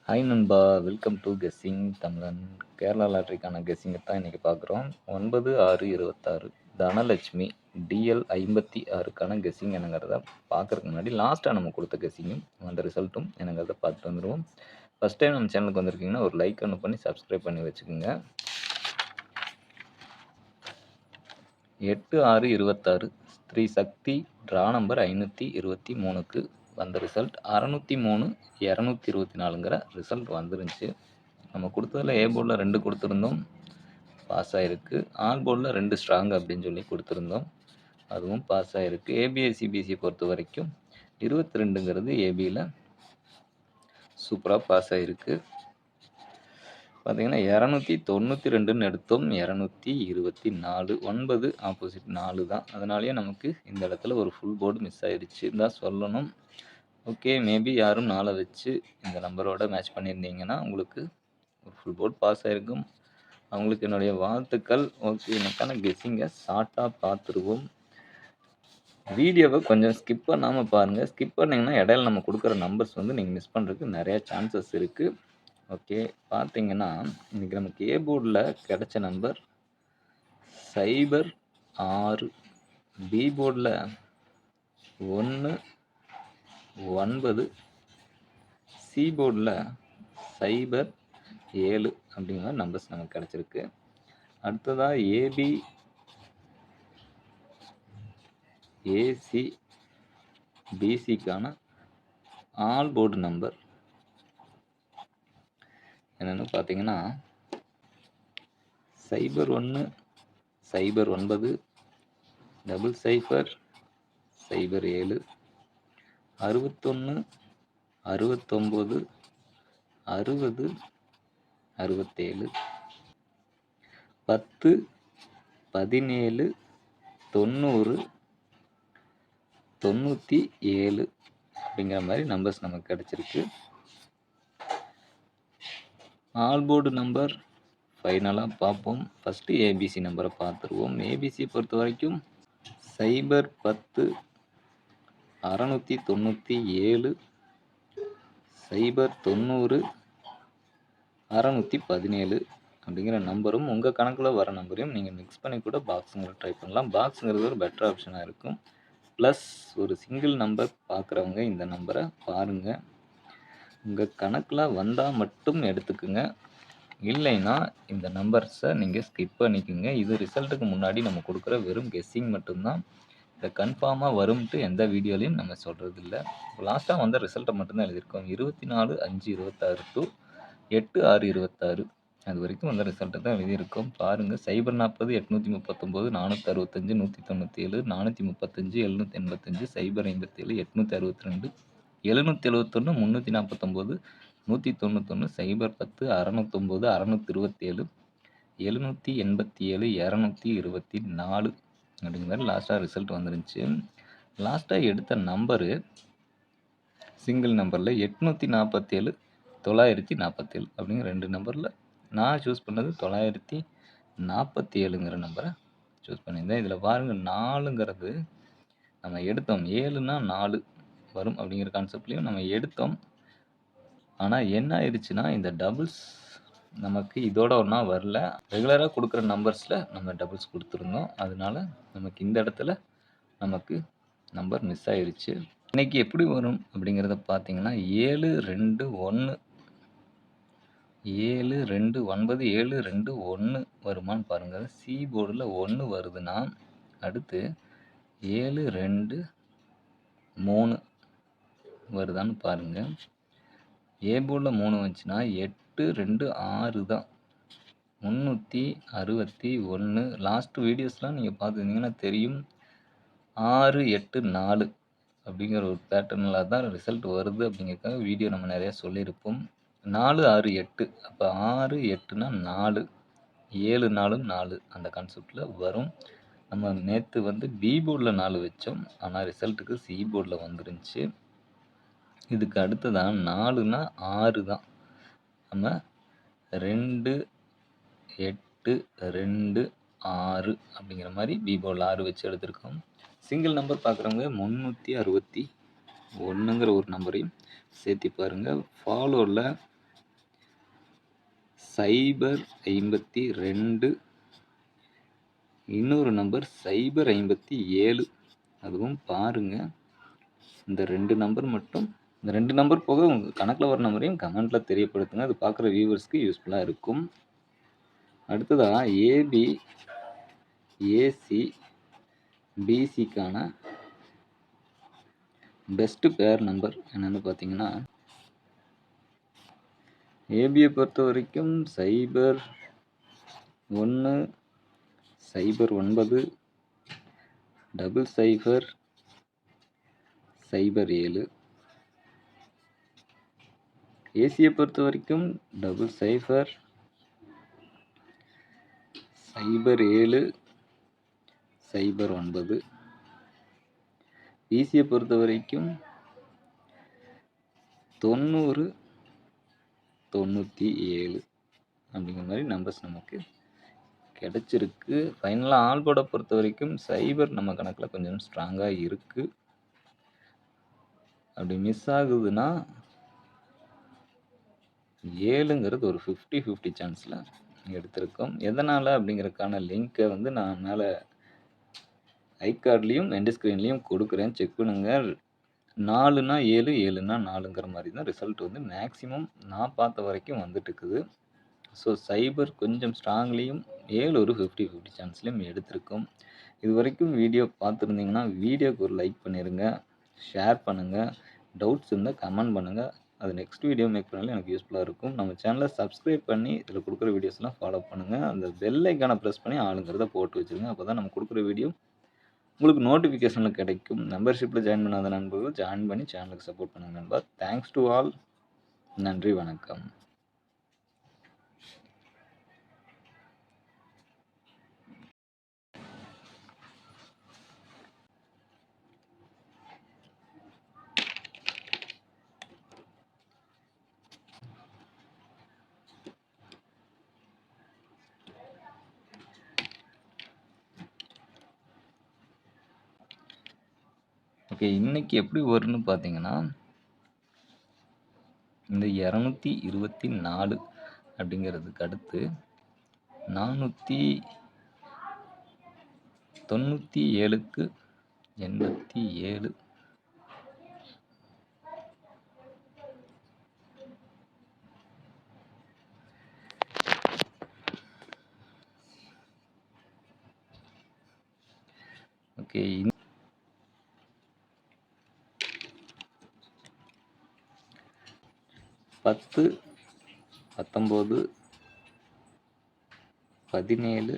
Hi நண்பா, welcome to guessing தமிழன். கேரளா லாட்ரிக்கான கெஸ்ஸிங்கை தான் இன்றைக்கி பார்க்குறோம். 9/6/26 தனலட்சுமி டிஎல் 56க்கான கெஸ்ஸிங் என்னங்கிறத பார்க்குறதுக்கு முன்னாடி லாஸ்ட்டாக நம்ம கொடுத்த கெஸ்ஸிங்கும் அந்த ரிசல்ட்டும் என்னங்கிறத பார்த்துட்டு வந்துடுவோம். ஃபஸ்ட் டைம் நம்ம சேனலுக்கு வந்திருக்கீங்கன்னா ஒரு லைக் ஒன்று பண்ணி சப்ஸ்கிரைப் பண்ணி வச்சுக்கோங்க. 8/6/26 ஸ்ரீ சக்தி ட்ரா நம்பர் 523க்கு வந்த ரிசல்ட் 603 224ங்கிற ரிசல்ட் வந்துருந்துச்சு. நம்ம கொடுத்ததில் ஏ போர்டில் 2 கொடுத்துருந்தோம், பாஸ் ஆகிருக்கு. ஆல் போர்டில் 2 ஸ்ட்ராங் அப்படின்னு சொல்லி கொடுத்துருந்தோம், அதுவும் பாஸ் ஆகிருக்கு. ஏபிஎஸ்சிபிசியை பொறுத்த வரைக்கும் 22ங்கிறது ஏபியில் சூப்பராக பாஸ் ஆகிருக்கு. பார்த்தீங்கன்னா 292ன்னு எடுத்தோம், 224 9 ஆப்போசிட் 4 தான். அதனாலேயே நமக்கு இந்த இடத்துல ஒரு ஃபுல் போர்டு மிஸ் ஆகிடுச்சு தான் சொல்லணும். ஓகே, மேபி யாரும் 4 வச்சு இந்த நம்பரோட மேட்ச் பண்ணியிருந்தீங்கன்னா உங்களுக்கு ஒரு ஃபுல் போர்டு பாஸ் ஆகிருக்கும். அவங்களுக்கு என்னுடைய வாழ்த்துக்கள். ஓகே, எனக்கான கெஸ்ஸிங்கை ஷார்ட்டாக பார்த்துருவோம். வீடியோவை கொஞ்சம் ஸ்கிப் பண்ணாமல் பாருங்கள். ஸ்கிப் பண்ணிங்கன்னா இடையில நம்ம கொடுக்குற நம்பர்ஸ் நீங்கள் மிஸ் பண்ணுறதுக்கு நிறையா சான்சஸ் இருக்குது. ஓகே, பார்த்தீங்கன்னா இன்றைக்கி நமக்கு ஏ போர்டில் கிடைச்ச நம்பர் 06, பி போர்டில் 1 9, சி போர்டில் 07 அப்படிங்கிற நம்பர்ஸ் நமக்கு கிடச்சிருக்கு. அடுத்ததாக ஏபி, ஏசி, பிசிக்கான ஆல் போர்டு நம்பர் என்னென்னு பார்த்தீங்கன்னா 01 09 00 07 61 69 60 67 10 17 90 97 அப்படிங்கிற மாதிரி நம்பர்ஸ் நமக்கு கிடச்சிருக்கு. ஆல் போர்டு நம்பர் ஃபைனலாக பார்ப்போம். ஃபஸ்ட்டு ஏபிசி நம்பரை பார்த்துருவோம். ஏபிசி பொறுத்த வரைக்கும் 010 697 090 617 அப்படிங்கிற நம்பரும் உங்கள் கணக்கில் வர நம்பரையும் நீங்கள் மிக்ஸ் பண்ணி கூட பாக்ஸுங்கிற ட்ரை பண்ணலாம். பாக்ஸுங்கிறது ஒரு பெட்டர் ஆப்ஷனாக இருக்கும். ப்ளஸ் ஒரு சிங்கிள் நம்பர் பார்க்குறவங்க இந்த நம்பரை பாருங்கள். உங்கள் கணக்கில் வந்தால் மட்டும் எடுத்துக்குங்க, இல்லைன்னா இந்த நம்பர்ஸை நீங்கள் ஸ்கிப் பண்ணிக்கோங்க. இது ரிசல்ட்டுக்கு முன்னாடி நம்ம கொடுக்குற வெறும் கெஸ்ஸிங் மட்டும்தான். இதை கன்ஃபார்மாக வரும்ட்டு எந்த வீடியோலையும் நம்ம சொல்கிறது இல்லை. லாஸ்ட்டாக வந்த ரிசல்ட்டை மட்டும்தான் எழுதியிருக்கோம். 24/5/26 டு 8/6/26 அது வரைக்கும் வந்த ரிசல்ட்டை தான் எழுதியிருக்கோம். பாருங்கள். 040 839 465 197 435 785 057 862 771 349 191 010 609 627 787 224 அப்படிங்கிற மாதிரி லாஸ்ட்டாக ரிசல்ட் வந்துருந்துச்சு. லாஸ்ட்டாக எடுத்த நம்பரு சிங்கிள் நம்பரில் 847 947 அப்படிங்கிற 2 நம்பரில் நான் சூஸ் பண்ணது 947ங்கிற நம்பரை சூஸ் பண்ணியிருந்தேன். இதில் பாருங்கள், 4ங்கிறது நம்ம எடுத்தோம், 7னா 4 வரும் அப்படிங்கிற கான்செப்ட்லேயும் நம்ம எடுத்தோம். ஆனால் என்ன ஆயிடுச்சுன்னா இந்த டபுள்ஸ் நமக்கு இதோட ஒன்றா வரல. ரெகுலராக கொடுக்குற நம்பர்ஸில் நம்ம டபுள்ஸ் கொடுத்துருந்தோம், அதனால நமக்கு இந்த இடத்துல நமக்கு நம்பர் மிஸ் ஆயிடுச்சு. இன்றைக்கி எப்படி வரும் அப்படிங்கிறத பார்த்தீங்கன்னா 7 2 1 7 2 9 7 2 1 வருமானு பாருங்கள். சி போர்டில் 1 வருதுன்னா அடுத்து 7 2 3 வருதான்னு பாருங்கள். ஏ போர்டில் 3 வந்துச்சுன்னா 8 2 6 தான், 361. லாஸ்ட் வீடியோஸ்லாம் நீங்கள் பார்த்துருந்தீங்கன்னா தெரியும். 6 8 4 அப்படிங்கிற ஒரு பேட்டர்னில் தான் ரிசல்ட் வருது அப்படிங்கிறதுக்காக வீடியோ நம்ம நிறையா சொல்லியிருப்போம். 4 6 8, அப்போ 6 8னா 4, 7 4 4 அந்த கான்செப்டில் வரும். நம்ம நேற்று பி போர்டில் 4 வச்சோம், ஆனால் ரிசல்ட்டுக்கு சி போர்டில் வந்துருந்துச்சு. இதுக்கு அடுத்ததான் 4னா 6 தான். நம்ம 2 8 2 6 அப்படிங்கிற மாதிரி பி போர்டில் 6 வச்சு எடுத்திருக்கோம். சிங்கிள் நம்பர் பார்க்குறவங்க 361ங்கிற ஒரு நம்பரையும் சேர்த்து பாருங்கள். ஃபாலோவில் 052, இன்னொரு நம்பர் 057. அதுவும் பாருங்க. இந்த 2 நம்பர் மட்டும், இந்த 2 நம்பர் போக உங்க கணக்கில் வர நம்பரையும் கமெண்ட்ல தெரியப்படுத்துங்க. அது பார்க்குற வியூவர்ஸ்க்கு யூஸ்ஃபுல்லாக இருக்கும். அடுத்ததா ஏபி, ஏசி, பிசிக்கான பெஸ்ட் பேர் நம்பர் என்னன்னு பார்த்தீங்கன்னா, ஏபியை பொறுத்த வரைக்கும் 01, 09, 00, 07. ஏசியை பொறுத்த வரைக்கும் 00, 07, 09. பிசியை பொறுத்த வரைக்கும் 90, 97 அப்படிங்கிற மாதிரி நம்பர்ஸ் நமக்கு கிடைச்சிருக்கு. ஃபைனலாக ஆல் போர்டை பொறுத்த வரைக்கும் 0 நம்ம கணக்கில் கொஞ்சம் ஸ்ட்ராங்காக இருக்குது. அப்படி மிஸ் ஆகுதுன்னா 7ங்கிறது ஒரு 50-50 சான்ஸில் எடுத்திருக்கோம். எதனால் அப்படிங்கிறதுக்கான லிங்க்கை வந்து நான் மேலே ஐ கார்ட்லேயும் எண்ட் ஸ்க்ரீன்லேயும் கொடுக்குறேன், செக் பண்ணுங்கள். 4னா 7, 7னா 4ங்கிற மாதிரி தான் ரிசல்ட் வந்து மேக்ஸிமம் நான் பார்த்த வரைக்கும் வந்துட்டு இருக்குது. ஸோ 0 கொஞ்சம் ஸ்ட்ராங்லேயும் 7 ஒரு 50-50 சான்ஸ்லேயும் எடுத்திருக்கோம். இது வரைக்கும் வீடியோ பார்த்துருந்தீங்கன்னா வீடியோக்கு ஒரு லைக் பண்ணிடுங்க, ஷேர் பண்ணுங்கள், டவுட்ஸ் இருந்தால் கமெண்ட் பண்ணுங்கள். அது நெக்ஸ்ட் வீடியோ மேக் பண்ணாலும் எனக்கு யூஸ்ஃபுல்லாக இருக்கும். நம்ம சேனலை சப்ஸ்கிரைப் பண்ணி இதில் கொடுக்குற வீடியோஸ்லாம் ஃபாலோ பண்ணுங்கள். அந்த பெல் ஐக்கானை ப்ரெஸ் பண்ணி ஆளுங்கிறத போட்டு வச்சுருங்க. அப்போ தான் நம்ம கொடுக்குற வீடியோ உங்களுக்கு நோட்டிஃபிகேஷனில் கிடைக்கும். மெம்பர்ஷிப்பில் ஜாயின் பண்ணாத நண்பர்கள் ஜாயின் பண்ணி சேனலுக்கு சப்போர்ட் பண்ணுங்க நண்பா. Thanks to all. நன்றி, வணக்கம். ஓகே, இன்னைக்கு எப்படி வரும்னு பார்த்தீங்கன்னா, இந்த 224 அப்படிங்கிறதுக்கு அடுத்து 497க்கு 87, ஓகே 10, 19, 17,